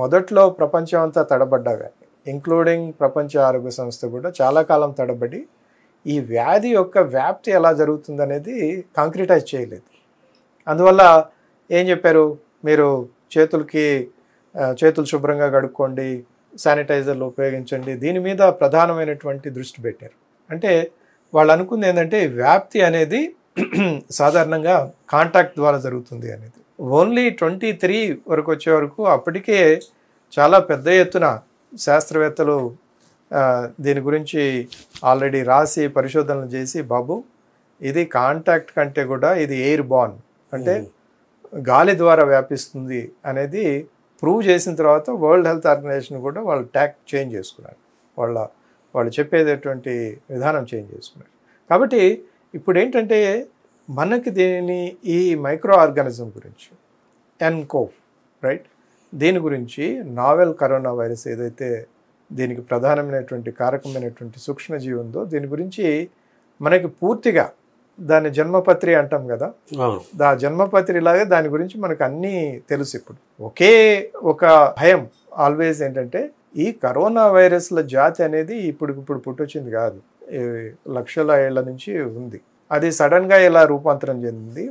మొదట్లో ప్రపంచం అంతా తడబడ్డాగా, ఇంక్లూడింగ్ ప్రపంచ ఆరోగ్య సంస్థ కూడా చాలా కాలం తడబడి ఈ వ్యాధి యొక్క వ్యాప్తి ఎలా జరుగుతుందనేది కాంక్రిటైజ్ చేయలేదు. అందువల్ల ఏం చెప్పారు, మీరు చేతులు శుభ్రంగా కడుక్కోండి, శానిటైజర్లు ఉపయోగించండి, దీని మీద ప్రధానమైనటువంటి దృష్టి పెట్టారు. అంటే వాళ్ళు అనుకుంది ఏంటంటే వ్యాప్తి అనేది సాధారణంగా కాంటాక్ట్ ద్వారా జరుగుతుంది అనేది. ఓన్లీ 23 వరకు వచ్చే వరకు అప్పటికే చాలా పెద్ద ఎత్తున శాస్త్రవేత్తలు దీని గురించి ఆల్రెడీ రాసి పరిశోధనలు చేసి, బాబు ఇది కాంటాక్ట్ కంటే కూడా ఇది ఎయిర్ బార్న్, అంటే గాలి ద్వారా వ్యాపిస్తుంది అనేది ప్రూవ్ చేసిన తర్వాత వరల్డ్ హెల్త్ ఆర్గనైజేషన్ కూడా వాళ్ళు ట్యాక్ చేంజ్ చేసుకున్నారు, వాళ్ళు చెప్పేటటువంటి విధానం చేంజ్ చేసుకున్నారు. కాబట్టి ఇప్పుడు ఏంటంటే మనకి ఈ మైక్రో ఆర్గానిజం గురించి ఎన్కోవ్, రైట్, దీని గురించి నావెల్ కరోనా వైరస్ ఏదైతే దీనికి ప్రధానమైనటువంటి కారకమైనటువంటి సూక్ష్మజీవి ఉందో దీని గురించి మనకి పూర్తిగా దాని జన్మపత్రి అంటాం కదా, జన్మపత్రి లాగా దాని గురించి మనకు అన్నీ తెలుసు. ఇప్పుడు ఒకే ఒక భయం ఆల్వేస్ ఏంటంటే ఈ కరోనా వైరస్ల జాతి అనేది ఇప్పుడు పుట్టొచ్చింది కాదు, లక్షల ఏళ్ల నుంచి ఉంది. అది సడన్గా ఇలా రూపాంతరం చెందింది.